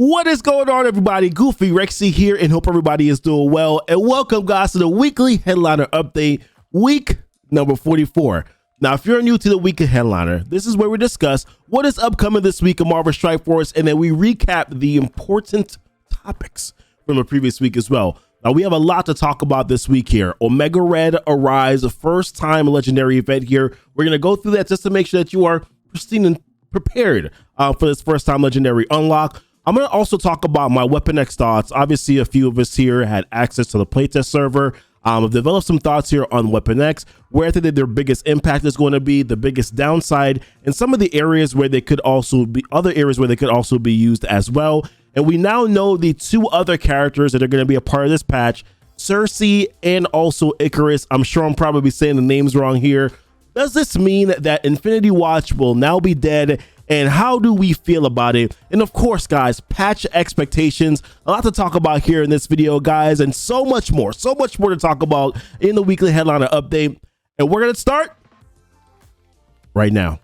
What is going on, everybody? Goofy Rexy here, and hope everybody is doing well. And welcome, guys, to the weekly headliner update, week number 44. Now, if you're new to the weekly headliner, this is where we discuss what is upcoming this week in Marvel Strike Force, and then we recap the important topics from the previous week as well. Now, we have a lot to talk about this week here. Omega Red Arise, a first-time legendary event here. We're going to go through that just to make sure that you are pristine and prepared for this first-time legendary unlock. I'm going to also talk about my Weapon X thoughts. Obviously, a few of us here had access to the playtest server. I've developed some thoughts here on Weapon X, where I think that their biggest impact is going to be, the biggest downside, and some of the areas where they could also be, other areas where they could also be used as well. And we now know the two other characters that are going to be a part of this patch, Cersei and also Icarus. I'm sure I'm probably saying the names wrong here. Does this mean that Infinity Watch will now be dead? And how do we feel about it? And of course, guys, patch expectations, a lot to talk about here in this video, guys, and so much more to talk about in the weekly headliner update. And we're going to start right now.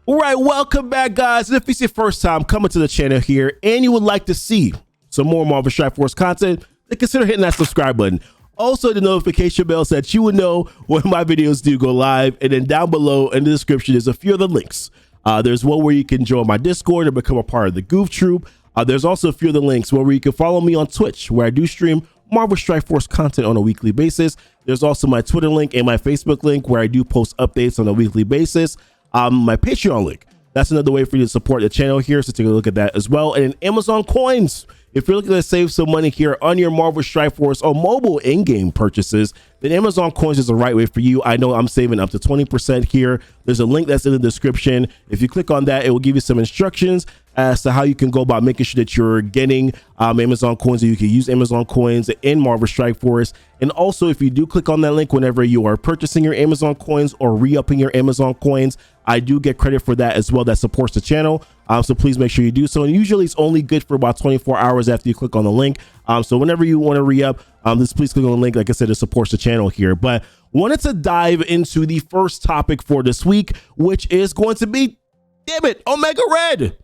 All right, welcome back, guys. And if it's your first time coming to the channel here and you would like to see some more Marvel Strike Force content, then consider hitting that subscribe button. Also, the notification bell so that you would know when my videos do go live. And then down below in the description is a few of the links. There's one where you can join my Discord and become a part of the Goof Troop. There's also a few of the links where you can follow me on Twitch, where I do stream Marvel Strike Force content on a weekly basis. There's also my Twitter link and my Facebook link where I do post updates on a weekly basis. My Patreon link, that's another way for you to support the channel here, so take a look at that as well. And Amazon coins, if you're looking to save some money here on your Marvel Strike Force or mobile in-game purchases, then Amazon coins is the right way for you. I know I'm saving up to 20% here. There's a link that's in the description. If you click on that, it will give you some instructions as to how you can go about making sure that you're getting Amazon coins, and you can use Amazon coins in Marvel Strike Force. And also, if you do click on that link whenever you are purchasing your Amazon coins or re-upping your Amazon coins, I do get credit for that as well. That supports the channel. So please make sure you do so. And usually it's only good for about 24 hours after you click on the link. So whenever you want to re-up, just please click on the link. Like I said, it supports the channel here. But wanted to dive into the first topic for this week, which is going to be, damn it, Omega Red.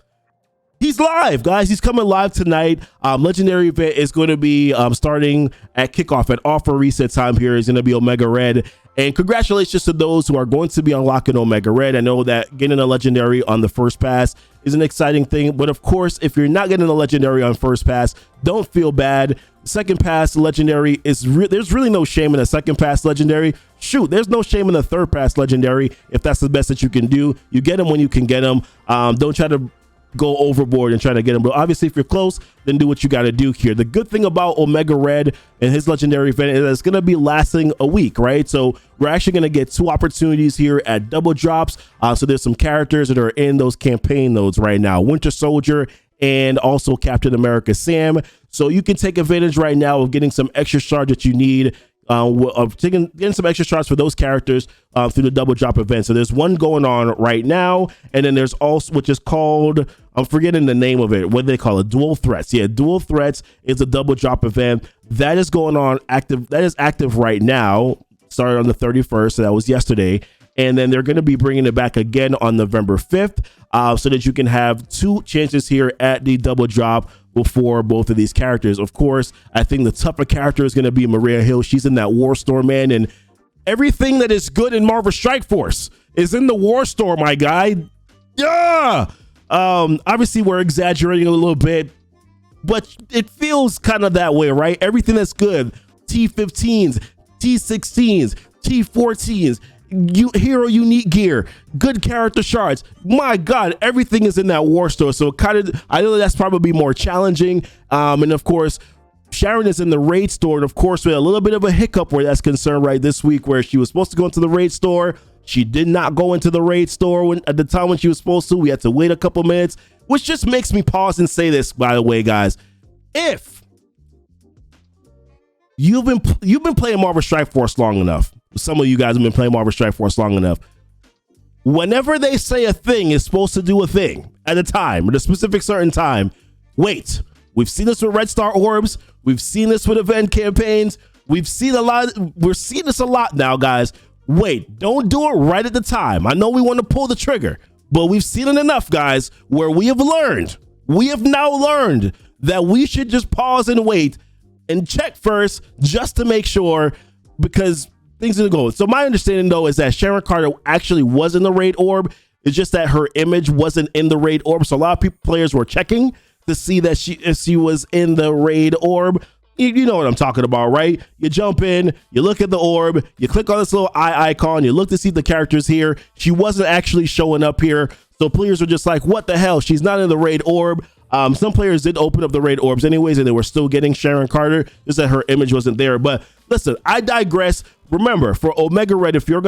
He's live, guys. He's coming live tonight. Legendary event is going to be starting at kickoff at offer reset time. Here is going to be Omega Red. And congratulations to those who are going to be unlocking Omega Red. I know that getting a legendary on the first pass is an exciting thing, but of course, if you're not getting a legendary on first pass, don't feel bad. Second pass legendary is there's really no shame in a second pass legendary. Shoot, there's no shame in the third pass legendary. If that's the best that you can do, you get them when you can get them. Don't try to go overboard and try to get him, but obviously if you're close, then do what you got to do here. The good thing about Omega Red and his legendary event is that it's going to be lasting a week, right? So we're actually going to get two opportunities here at double drops. So there's some characters that are in those campaign nodes right now, Winter Soldier and also Captain America Sam. So you can take advantage right now of getting some extra shards that you need, of getting some extra shards for those characters through the double drop event. So there's one going on right now, and then there's also, which is called, I'm forgetting the name of it, what do they call it? Dual Threats. Yeah, Dual Threats is a double drop event that is going on active. That is active right now, started on the 31st, so that was yesterday. And then they're going to be bringing it back again on November 5th, so that you can have two chances here at the double drop before both of these characters. Of course, I think the tougher character is going to be Maria Hill. She's in that War Store, man, and everything that is good in Marvel Strike Force is in the War Store, my guy. Yeah. Obviously, we're exaggerating a little bit, but it feels kind of that way, right? Everything that's good, T15s, T16s, T14s, hero unique gear, good character shards, my god, everything is in that War Store. So kind of, I know that's probably more challenging. And of course, Sharon is in the raid store, and of course we had a little bit of a hiccup where that's concerned right this week, where she was supposed to go into the raid store. She did not go into the raid store at the time when she was supposed to. We had to wait a couple minutes, which just makes me pause and say this, by the way, guys. If you've been playing Marvel Strike Force long enough, some of you guys have been playing Marvel Strike Force long enough, whenever they say a thing is supposed to do a thing at a time, at a specific certain time, wait. We've seen this with Red Star Orbs. We've seen this with event campaigns. We're seeing this a lot now, guys. wait, don't do it right at the time. I know we want to pull the trigger, but we've seen it enough, guys, where we have now learned that we should just pause and wait and check first just to make sure, because things are going. So my understanding, though, is that Sharon Carter actually was in the raid orb. It's just that her image wasn't in the raid orb. So a lot of players were checking to see that she was in the raid orb. You know what I'm talking about, right? You jump in, you look at the orb, you click on this little eye icon, you look to see the characters here. She wasn't actually showing up here. So players were just like, what the hell? She's not in the raid orb. Some players did open up the raid orbs anyways, and they were still getting Sharon Carter, just that her image wasn't there. But listen, I digress. Remember, for Omega Red, if you're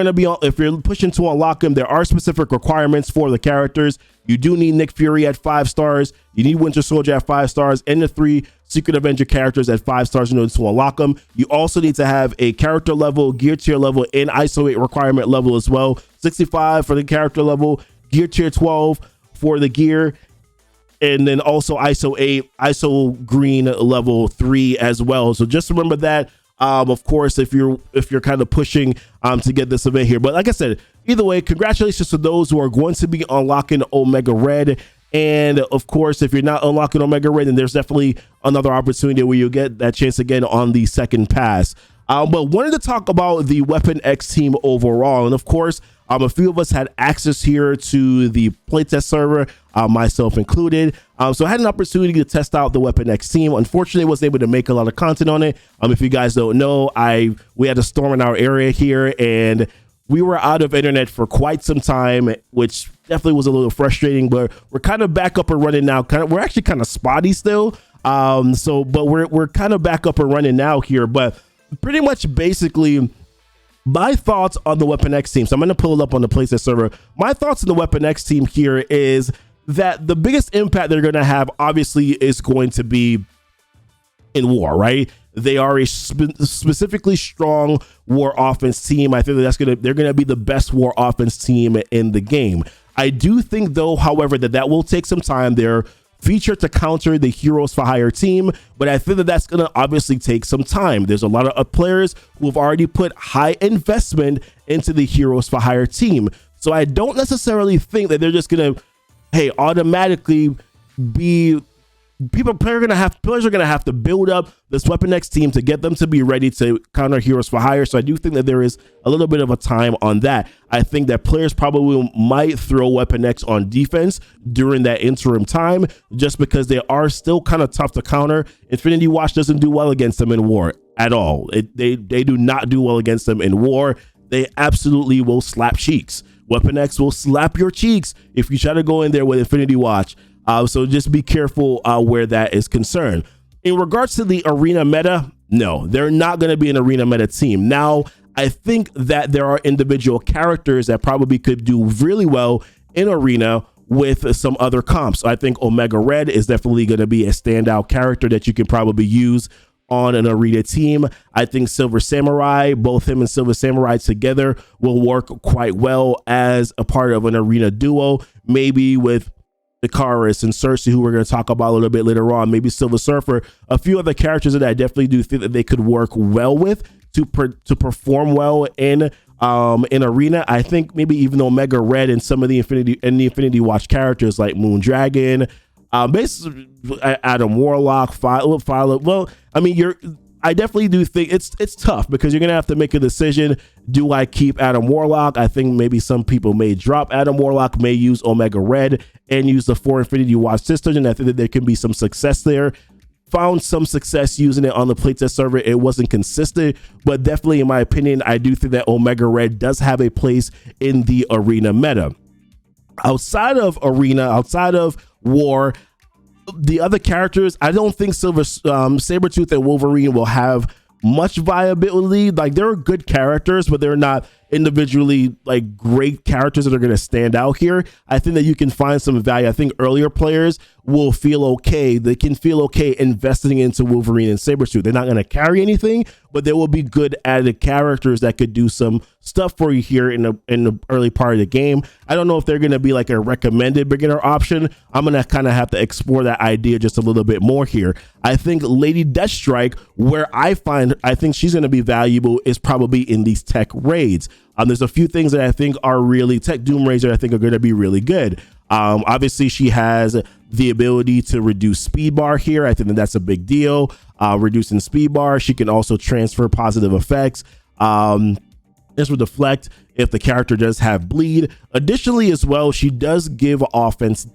pushing to unlock him, there are specific requirements for the characters. You do need Nick Fury at 5 stars. You need Winter Soldier at 5 stars, and the 3 Secret Avenger characters at 5 stars in order to unlock them. You also need to have a character level, gear tier level, and ISO 8 requirement level as well. 65 for the character level, gear tier 12 for the gear, and then also ISO 8, ISO green level 3 as well. So just remember that. Of course, if you're kind of pushing to get this event here. But like I said, either way, congratulations to those who are going to be unlocking Omega Red. And of course, if you're not unlocking Omega Red, then there's definitely another opportunity where you'll get that chance again on the second pass. But wanted to talk about the Weapon X team overall. And of course, a few of us had access here to the playtest server, myself included. So I had an opportunity to test out the Weapon X team. Unfortunately, I wasn't able to make a lot of content on it. If you guys don't know, we had a storm in our area here, and we were out of internet for quite some time, which definitely was a little frustrating. But we're kind of back up and running now. We're actually kind of spotty still. But we're kind of back up and running now here. But pretty much, basically, my thoughts on the Weapon X team. So I'm going to pull it up on the playtest server. My thoughts on the Weapon X team here is that the biggest impact they're going to have, obviously, is going to be in war, right? They are a specifically strong war offense team. I think that they're going to be the best war offense team in the game. I do think, though, however, that will take some time. They're featured to counter the Heroes for Hire team, but I think that's going to obviously take some time. There's a lot of players who have already put high investment into the Heroes for Hire team. So I don't necessarily think that they're just going to, automatically be players are gonna have to build up this Weapon X team to get them to be ready to counter Heroes for Hire. So I do think that there is a little bit of a time on that. I think that players probably might throw Weapon X on defense during that interim time, just because they are still kind of tough to counter. Infinity Watch doesn't do well against them in war at all. They do not do well against them in war. They absolutely will slap cheeks. Weapon X will slap your cheeks if you try to go in there with Infinity Watch. So just be careful where that is concerned. In regards to the arena meta, no, they're not going to be an arena meta team. Now, I think that there are individual characters that probably could do really well in arena with some other comps. I think Omega Red is definitely going to be a standout character that you can probably use on an arena team. I think Silver Samurai, both him and Silver Samurai together, will work quite well as a part of an arena duo, maybe with Icarus and Cersei, who we're going to talk about a little bit later on, maybe Silver Surfer, a few other characters that I definitely do think that they could work well with to perform well in arena. I think maybe even Omega Red and some of the Infinity Watch characters like Moondragon, basically Adam Warlock, Philo. Well, I mean, I definitely do think it's tough because you're going to have to make a decision. Do I keep Adam Warlock? I think maybe some people may drop Adam Warlock, may use Omega Red and use the 4 Infinity Watch sisters. And I think that there can be some success there. Found some success using it on the playtest server. It wasn't consistent, but definitely, in my opinion, I do think that Omega Red does have a place in the arena meta. Outside of arena, outside of war, the other characters, I don't think Sabretooth and Wolverine will have much viability. Like, they're good characters, but they're not individually like great characters that are going to stand out here. I think that you can find some value. I think earlier players will feel okay. They can feel okay investing into Wolverine and Sabretooth. They're not going to carry anything, but there will be good added characters that could do some stuff for you here in the early part of the game. I don't know if they're going to be like a recommended beginner option. I'm going to kind of have to explore that idea just a little bit more here. I think Lady Deathstrike, where I think she's going to be valuable, is probably in these tech raids. There's a few things that I think are really Tech Doom Raids that I think are going to be really good. Obviously, she has the ability to reduce speed bar here. I think that that's a big deal. Reducing speed bar. She can also transfer positive effects. This will deflect if the character does have bleed. Additionally, as well, she does give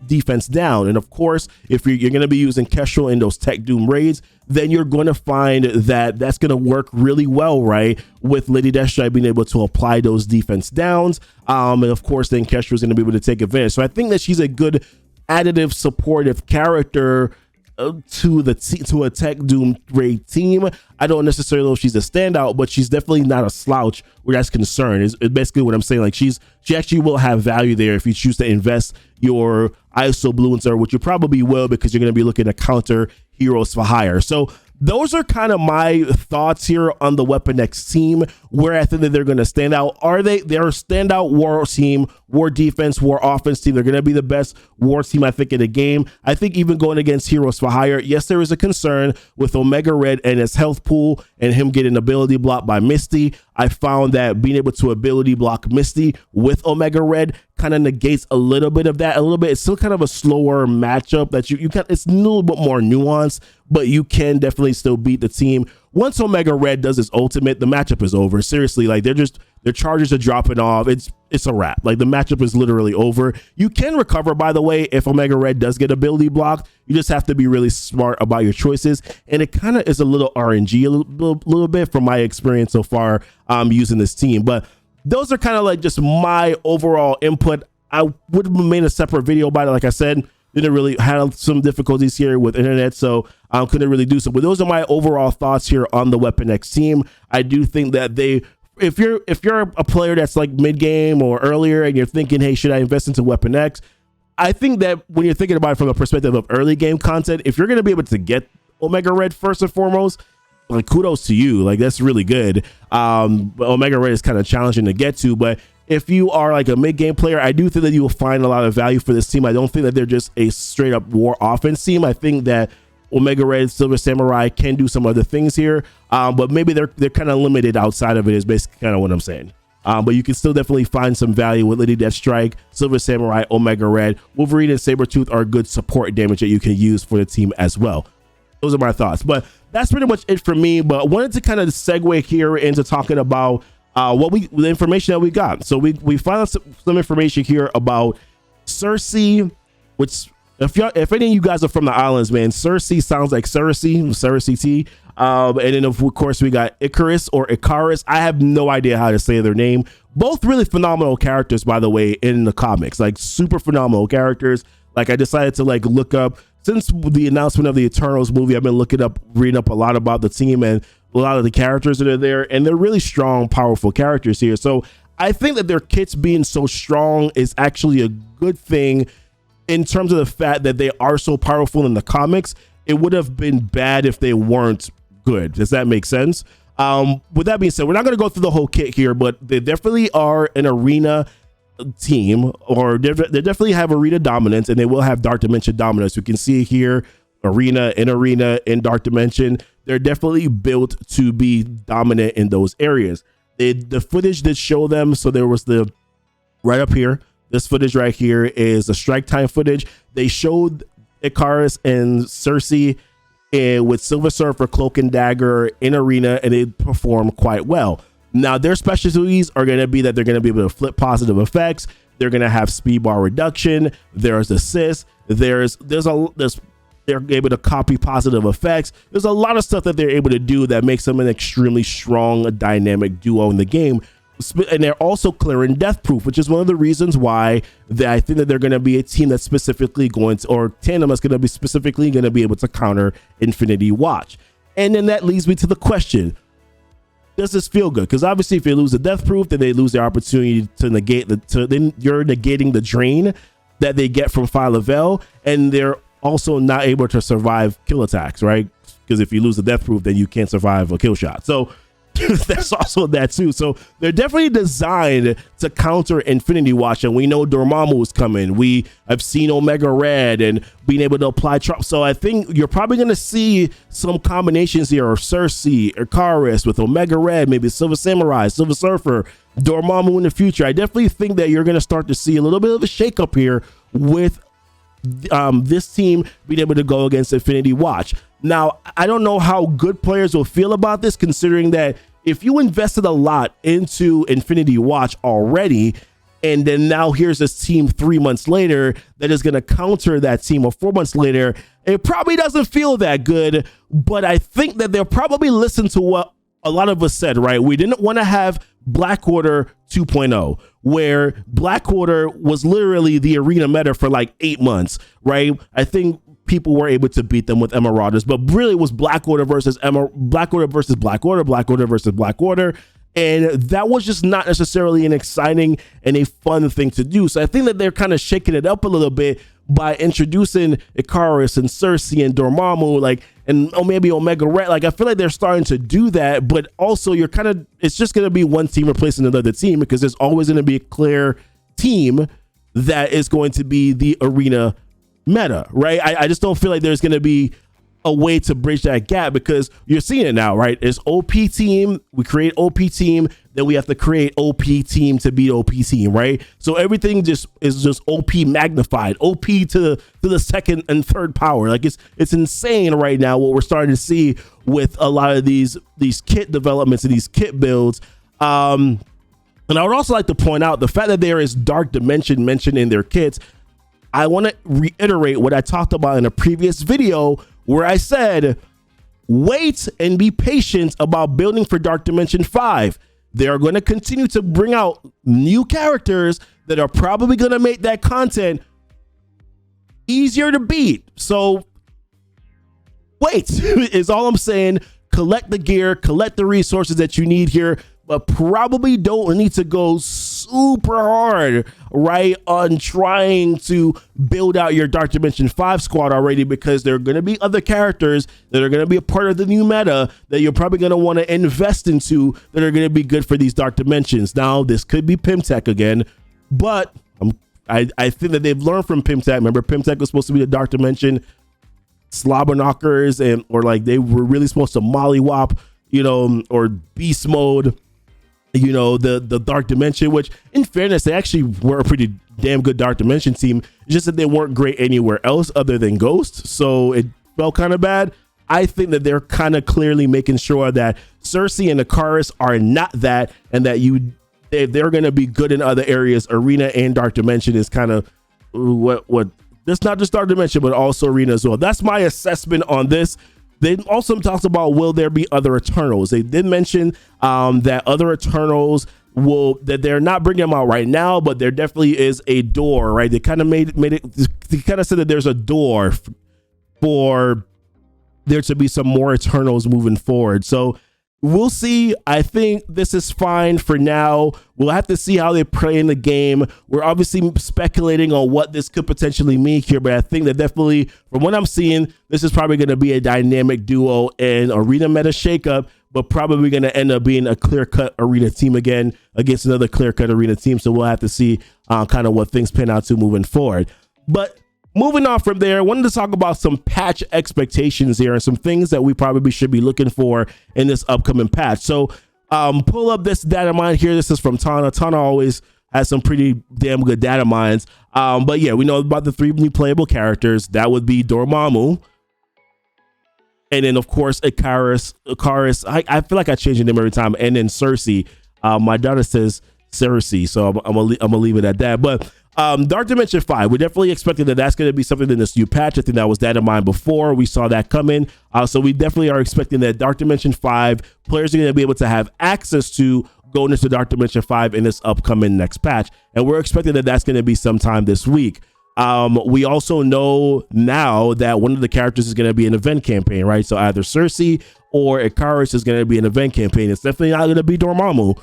defense down. And of course, if you're going to be using Kestrel in those Tech Doom raids, then you're going to find that that's going to work really well, right? With Lady Deathstrike being able to apply those defense downs. And of course, then Kestrel is going to be able to take advantage. So I think that she's a good additive supportive character to a Tech Doom raid team. I don't necessarily know if she's a standout, but she's definitely not a slouch where that's concerned. Is basically what I'm saying. Like she actually will have value there if you choose to invest your ISO blue into her, which you probably will because you're going to be looking to counter heroes for hire. So those are kind of my thoughts here on the Weapon X team, where I think that they're going to stand out. They're a standout war team, war defense, war offense team. They're going to be the best war team, I think, in the game. I think even going against heroes for hire, yes, there is a concern with Omega Red and his health pool and him getting ability blocked by Misty. I found that being able to ability block Misty with Omega Red kind of negates a little bit of that. It's still kind of a slower matchup that you can. It's a little bit more nuanced, but you can definitely still beat the team. Once Omega Red does his ultimate, the matchup is over. Seriously, like their charges are dropping off. It's a wrap. Like the matchup is literally over. You can recover, by the way, if Omega Red does get ability blocked. You just have to be really smart about your choices. And it kind of is a little RNG a little bit from my experience so far using this team. But those are kind of like just my overall input. I would have made a separate video about it. Like I said, didn't really have some difficulties here with internet, so couldn't really do so. But those are my overall thoughts here on the Weapon X team. I do think that if you're a player that's like mid game or earlier and you're thinking, hey, should I invest into Weapon X? I think that when you're thinking about it from the perspective of early game content, if you're going to be able to get Omega Red first and foremost, like kudos to you. Like that's really good. But Omega Red is kind of challenging to get to, but if you are like a mid-game player, I do think that you will find a lot of value for this team. I don't think that they're just a straight-up war offense team. I think that Omega Red, Silver Samurai can do some other things here, but maybe they're kind of limited outside of it is basically kind of what I'm saying. But you can still definitely find some value with Lady Deathstrike, Silver Samurai, Omega Red. Wolverine and Sabretooth are good support damage that you can use for the team as well. Those are my thoughts. But that's pretty much it for me. But I wanted to kind of segue here into talking about the information that we got. So we found out some information here about Cersei, which if any of you guys are from the islands, man, Cersei sounds like Cersei T. And then of course we got Icarus or Icarus. I have no idea how to say their name. Both really phenomenal characters, by the way, in the comics, like super phenomenal characters. Like I decided to like look up, since the announcement of the Eternals movie, I've been reading up a lot about the team and a lot of the characters that are there, and they're really strong, powerful characters here. So I think that their kits being so strong is actually a good thing in terms of the fact that they are so powerful in the comics. It would have been bad if they weren't good. Does that make sense? With that being said, we're not going to go through the whole kit here, but they definitely are an arena team, or they definitely have arena dominance, and they will have Dark Dimension dominance. We can see here arena, in Dark Dimension. They're definitely built to be dominant in those areas. The footage did show them. So there was right up here. This footage right here is the strike time footage. They showed Icarus and Cersei with Silver Surfer, Cloak and Dagger in arena, and they performed quite well. Now their specialties are going to be that they're going to be able to flip positive effects. They're going to have speed bar reduction. There's assist. They're able to copy positive effects. There's a lot of stuff that they're able to do that makes them an extremely strong dynamic duo in the game. And they're also clearing death proof, which is one of the reasons why I think that they're going to be a team that's specifically going to, or tandem that's going to be specifically going to be able to counter Infinity Watch. And then that leads me to the question, does this feel good? Because obviously if they lose the death proof, then they lose their opportunity to negate then you're negating the drain that they get from Phyla-Vell, and they're also not able to survive kill attacks, right? Because if you lose the death proof, then you can't survive a kill shot. So That's also that too. So they're definitely designed to counter Infinity Watch, and we know Dormammu is coming. We have seen Omega Red and being able to apply Trump. So I think you're probably going to see some combinations here of Cersei, Icarus with Omega Red, maybe Silver Samurai, Silver Surfer, Dormammu in the future. I definitely think that you're going to start to see a little bit of a shakeup here with this team being able to go against Infinity Watch. Now, I don't know how good players will feel about this, considering that if you invested a lot into Infinity Watch already, and then now here's this team 3 months later that is going to counter that team, or 4 months later, it probably doesn't feel that good. But I think that they'll probably listen to what a lot of us said, right? We didn't want to have Black Order 2.0, where Black Order was literally the arena meta for like 8 months, right? I think people were able to beat them with Marauders, but really it was Black Order versus Black Order versus Black Order, Black Order versus Black Order. And that was just not necessarily an exciting and a fun thing to do. So I think that they're kind of shaking it up a little bit by introducing Icarus and Cersei and Dormammu, like, and maybe Omega Red. Like, I feel like they're starting to do that, but also it's just going to be one team replacing another team, because there's always going to be a clear team that is going to be the arena meta, right? I just don't feel like there's going to be a way to bridge that gap, because you're seeing it now, right? It's OP team, we create OP team, then we have to create OP team to beat OP team, right? So everything is just OP magnified, OP to the second and third power. Like, it's insane right now what we're starting to see with a lot of these kit developments and these kit builds. And I would also like to point out the fact that there is Dark Dimension mentioned in their kits. I want to reiterate what I talked about in a previous video, where I said, wait and be patient about building for Dark Dimension 5. They are going to continue to bring out new characters that are probably going to make that content easier to beat. So wait is all I'm saying. Collect the gear, collect the resources that you need here, but probably don't need to go super hard, right, on trying to build out your Dark Dimension 5 squad already, because there are going to be other characters that are going to be a part of the new meta that you're probably going to want to invest into that are going to be good for these Dark Dimensions. Now, this could be Pimtech again, but I think that they've learned from Pimtech. Remember, Pimtech was supposed to be the Dark Dimension slobber knockers, or like they were really supposed to mollywop, or beast mode, the Dark Dimension, which in fairness, they actually were a pretty damn good Dark Dimension team. It's just that they weren't great anywhere else other than Ghost. So it felt kind of bad. I think that they're kind of clearly making sure that Cersei and Icarus are not that, and that they're going to be good in other areas. Arena and Dark Dimension is kind of what that's not just Dark Dimension, but also Arena as well. That's my assessment on this. They also talked about, will there be other Eternals? They did mention that other Eternals that they're not bringing them out right now, but there definitely is a door, right? They kind of made it. They kind of said that there's a door for there to be some more Eternals moving forward. So we'll see. I think this is fine for now. We'll have to see how they play in the game. We're obviously speculating on what this could potentially mean here, but I think that definitely, from what I'm seeing, this is probably going to be a dynamic duo and arena meta shakeup, but probably going to end up being a clear-cut arena team again against another clear-cut arena team. So we'll have to see kind of what things pan out to moving forward. But moving on from there, I wanted to talk about some patch expectations here and some things that we probably should be looking for in this upcoming patch. So pull up this data mine here. This is from Tana. Tana always has some pretty damn good data mines. But yeah, we know about the 3 new playable characters. That would be Dormammu. And then, of course, Icarus. I feel like I change the name every time. And then Cersei. My daughter says Cersei, so I'm gonna leave it at that. But Dark Dimension 5, we're definitely expecting that that's going to be something in this new patch. I think that was data mine before. We saw that coming. So we definitely are expecting that Dark Dimension 5 players are going to be able to have access to going into Dark Dimension 5 in this upcoming next patch. And we're expecting that that's going to be sometime this week. We also know now that one of the characters is going to be an event campaign, right? So either Cersei or Icarus is going to be an event campaign. It's definitely not going to be Dormammu.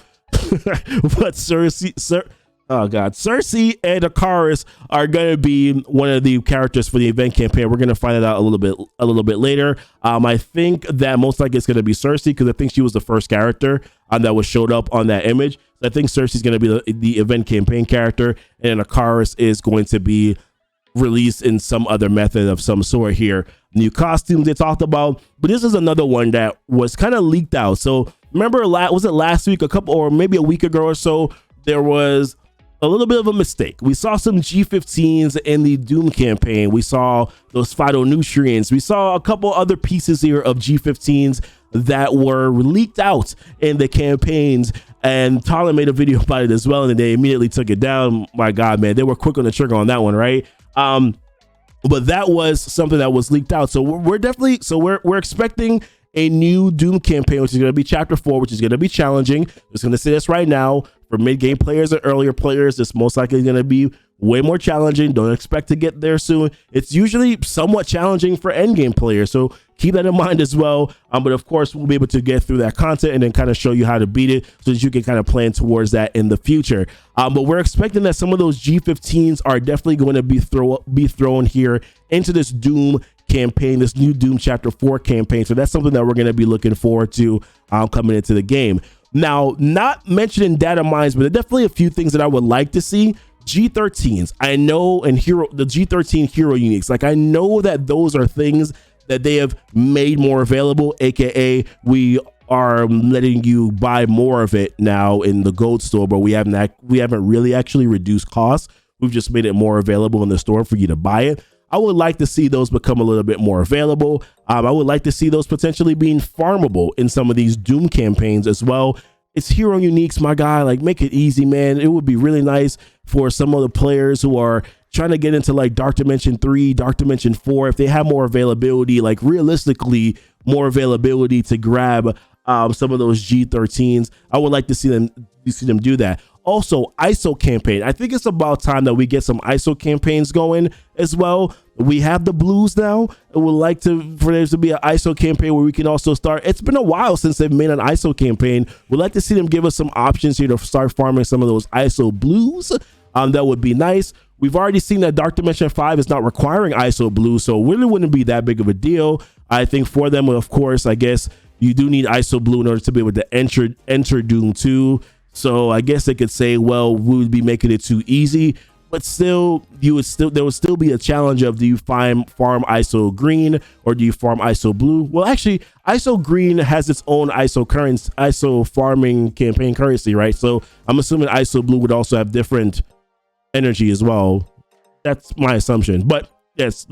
But Cersei... Oh God, Cersei and Akaris are going to be one of the characters for the event campaign. We're going to find it out a little bit later. I think that most likely it's going to be Cersei because I think she was the first character that was showed up on that image. So I think Cersei's going to be the event campaign character, and Akaris is going to be released in some other method of some sort here. New costumes they talked about, but this is another one that was kind of leaked out. So remember, was it last week, a couple or maybe a week ago or so, there was a little bit of a mistake. We saw some G15s in the Doom campaign. We saw those phytonutrients. We saw a couple other pieces here of G15s that were leaked out in the campaigns, and Tyler made a video about it as well, and they immediately took it down. My God, man, they were quick on the trigger on that one, right? But that was something that was leaked out. So we're expecting a new Doom campaign, which is going to be Chapter 4, which is going to be challenging. I'm just going to say this right now. For mid-game players and earlier players, it's most likely going to be way more challenging. Don't expect to get there soon. It's usually somewhat challenging for endgame players, so keep that in mind as well. But of course, we'll be able to get through that content and then kind of show you how to beat it so that you can kind of plan towards that in the future. But we're expecting that some of those G15s are definitely going to be thrown here into this Doom campaign, this new Doom Chapter 4 campaign. So that's something that we're going to be looking forward to coming into the game. Now, not mentioning data mines, but there are definitely a few things that I would like to see. G13s, I know, and the G13 hero uniques, like I know that those are things that they have made more available, aka we are letting you buy more of it now in the gold store, but we haven't really actually reduced costs. We've just made it more available in the store for you to buy it. I would like to see those become a little bit more available. I would like to see those potentially being farmable in some of these Doom campaigns as well. It's hero uniques, my guy. Like, make it easy, man. It would be really nice for some of the players who are trying to get into like Dark Dimension 3, Dark Dimension 4, if they have more availability, like realistically more availability to grab some of those G13s. I would like to see them do that. Also, ISO campaign. I think it's about time that we get some ISO campaigns going as well. We have the blues now. I would like for there to be an ISO campaign where we can also start. It's been a while since they've made an ISO campaign. We'd like to see them give us some options here to start farming some of those ISO blues. That would be nice. We've already seen that Dark Dimension 5 is not requiring ISO blue, so it really wouldn't be that big of a deal. I think for them, of course, I guess you do need ISO blue in order to be able to enter Doom 2. So I guess they could say, well, we would be making it too easy, but still, there would still be a challenge of, do you farm ISO green or do you farm ISO blue? Well, actually, ISO green has its own ISO farming campaign currency, right? So I'm assuming ISO blue would also have different energy as well. That's my assumption, but yes,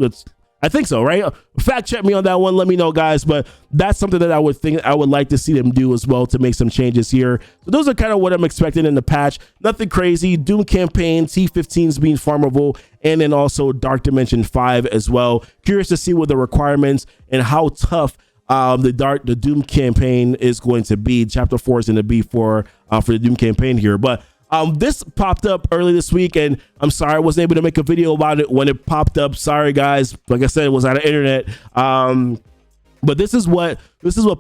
I think so, right? Fact check me on that one. Let me know, guys. But that's something that I would like to see them do as well to make some changes here. So those are kind of what I'm expecting in the patch. Nothing crazy. Doom campaign, T15s being farmable, and then also Dark Dimension 5 as well. Curious to see what the requirements and how tough the Doom campaign is going to be. Chapter 4 is going to be for the Doom campaign here, but. This popped up early this week, and I'm sorry I wasn't able to make a video about it when it popped up. Sorry, guys. Like I said, it was out of internet. But this is what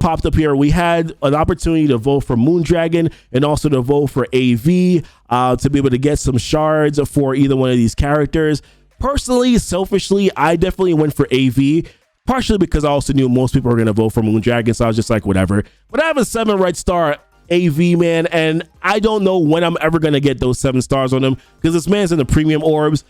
popped up here. We had an opportunity to vote for Moondragon and also to vote for AV to be able to get some shards for either one of these characters. Personally, selfishly, I definitely went for AV. Partially because I also knew most people were going to vote for Moondragon, so I was just like, whatever. But I have a 7 red star AV, man, and I don't know when I'm ever gonna get those 7 stars on him because this man's in the premium orbs.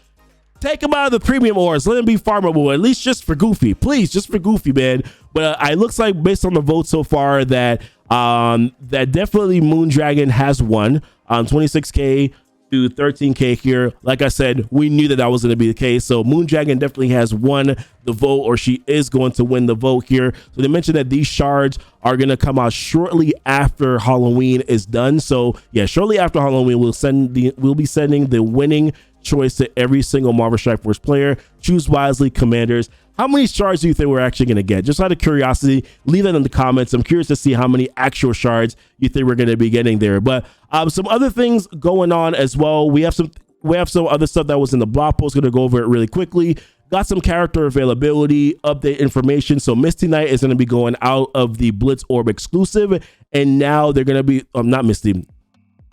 Take him out of the premium orbs, let him be farmable, at least just for Goofy, please, just for Goofy, man. But it looks like based on the vote so far that definitely Moondragon has won 26k to 13k here. Like I said, we knew that was going to be the case. So Moondragon definitely has won the vote, or she is going to win the vote here. So they mentioned that these shards are going to come out shortly after Halloween is done. So yeah, shortly after Halloween, we'll be sending the winning choice to every single Marvel Strike Force player. Choose wisely, commanders. How many shards do you think we're actually going to get? Just out of curiosity, leave that in the comments. I'm curious to see how many actual shards you think we're going to be getting there. But some other things going on as well. We have some other stuff that was in the blog post. Going to go over it really quickly. Got some character availability update information. So Misty Knight is going to be going out of the Blitz Orb exclusive, and now they're going to be not Misty.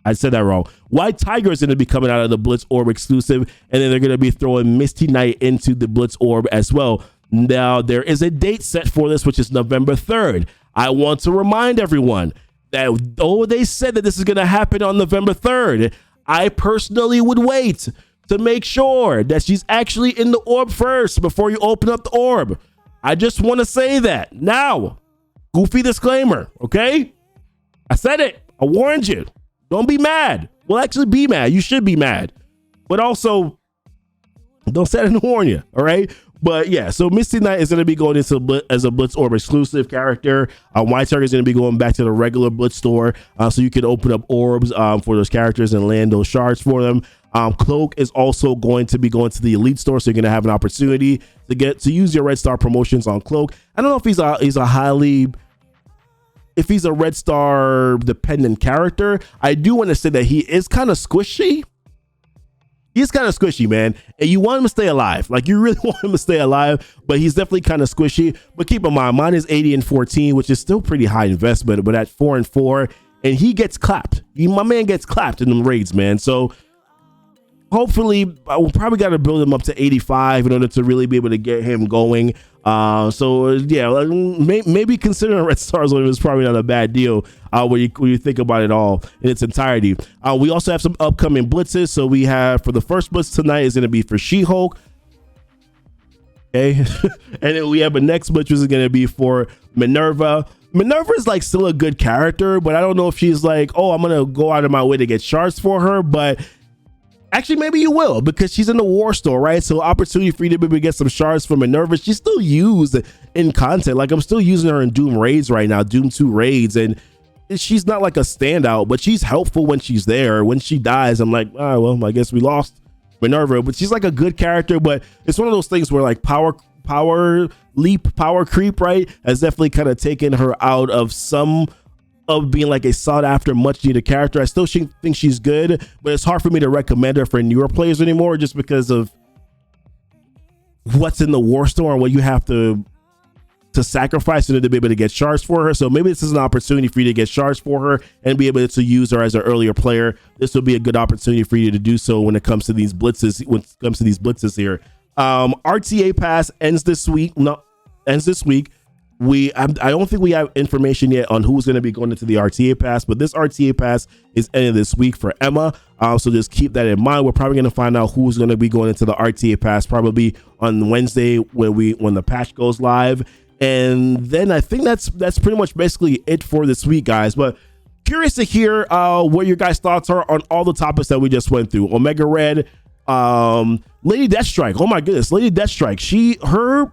I said that wrong. White Tiger is going to be coming out of the Blitz Orb exclusive, and then they're going to be throwing Misty Knight into the Blitz Orb as well. Now, there is a date set for this, which is November 3rd. I want to remind everyone that though they said that this is going to happen on November 3rd, I personally would wait to make sure that she's actually in the orb first before you open up the orb. I just want to say that. Now, goofy disclaimer, okay? I said it. I warned you. Don't be mad. Well, actually be mad. You should be mad. But also, don't say it and warn you, all right? But yeah, so Misty Knight is going to be going into as a Blitz Orb exclusive character. White Tiger is going to be going back to the regular Blitz store, so you can open up orbs for those characters and land those shards for them. Cloak is also going to be going to the Elite store, so you're going to have an opportunity to use your Red Star promotions on Cloak. I don't know if he's a Red Star dependent character. I do want to say that he is kind of squishy. He's kind of squishy, man, and you want him to stay alive. Like, you really want him to stay alive, but he's definitely kind of squishy. But keep in mind, mine is 80 and 14, which is still pretty high investment, but at 4 and 4, and he gets clapped. My man gets clapped in them raids, man. So hopefully, I will probably got to build him up to 85 in order to really be able to get him going. So yeah, maybe considering Red Stars on him is probably not a bad deal when you think about it all in its entirety. We also have some upcoming blitzes. So we have, for the first blitz tonight is going to be for She-Hulk. Okay. And then we have a next blitz, which is going to be for Minerva. Minerva is like still a good character, but I don't know if she's like, oh, I'm going to go out of my way to get shards for her. But actually, maybe you will, because she's in the war store, right? So opportunity for you to maybe get some shards from Minerva. She's still used in content. Like, I'm still using her in Doom raids right now, Doom 2 raids, and she's not like a standout, but she's helpful when she's there. When she dies, I'm like, ah, well, I guess we lost Minerva. But she's like a good character, but it's one of those things where like power creep, right, has definitely kind of taken her out of some of being like a sought after, much needed character. I still think she's good, but it's hard for me to recommend her for newer players anymore, just because of what's in the war store and what you have to sacrifice in order to be able to get shards for her. So maybe this is an opportunity for you to get shards for her and be able to use her as an earlier player. This will be a good opportunity for you to do so when it comes to these blitzes. When it comes to these blitzes here, RTA pass ends this week. I don't think we have information yet on who's going to be going into the RTA pass, but this RTA pass is ending this week for Emma. So just keep that in mind. We're probably going to find out who's going to be going into the RTA pass probably on Wednesday when the patch goes live. And then I think that's pretty much basically it for this week, guys. But curious to hear what your guys' thoughts are on all the topics that we just went through. Omega Red, Lady Deathstrike. Oh my goodness, Lady Deathstrike.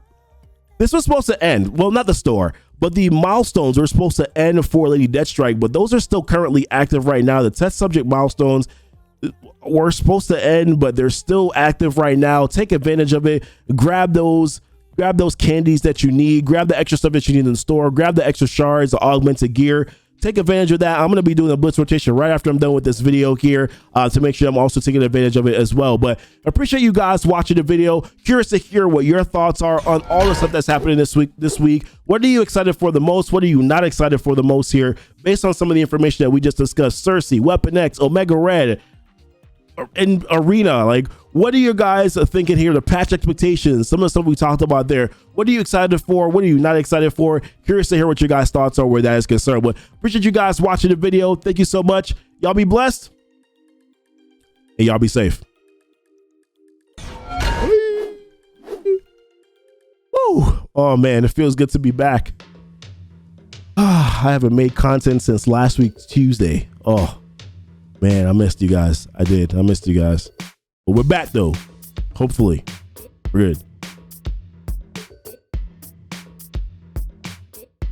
This was supposed to end. Well, not the store, but the milestones were supposed to end for Lady Deathstrike, but those are still currently active right now. The test subject milestones were supposed to end, but they're still active right now. Take advantage of it. Grab those candies that you need. Grab the extra stuff that you need in the store. Grab the extra shards, the augmented gear. Take advantage of that. I'm going to be doing a blitz rotation right after I'm done with this video here to make sure I'm also taking advantage of it as well. But I appreciate you guys watching the video. Curious to hear what your thoughts are on all the stuff that's happening this week. What are you excited for the most? What are you not excited for the most here? Based on some of the information that we just discussed, Cersei, Weapon X, Omega Red, in Arena, like, what are you guys thinking here? The patch expectations, some of the stuff we talked about there. What are you excited for? What are you not excited for? Curious to hear what your guys' thoughts are where that is concerned. But appreciate you guys watching the video. Thank you so much. Y'all be blessed and y'all be safe. Woo. Oh man, it feels good to be back. I haven't made content since last week Tuesday. Oh man, I missed you guys. I missed you guys. But we're back though. Hopefully. We're good.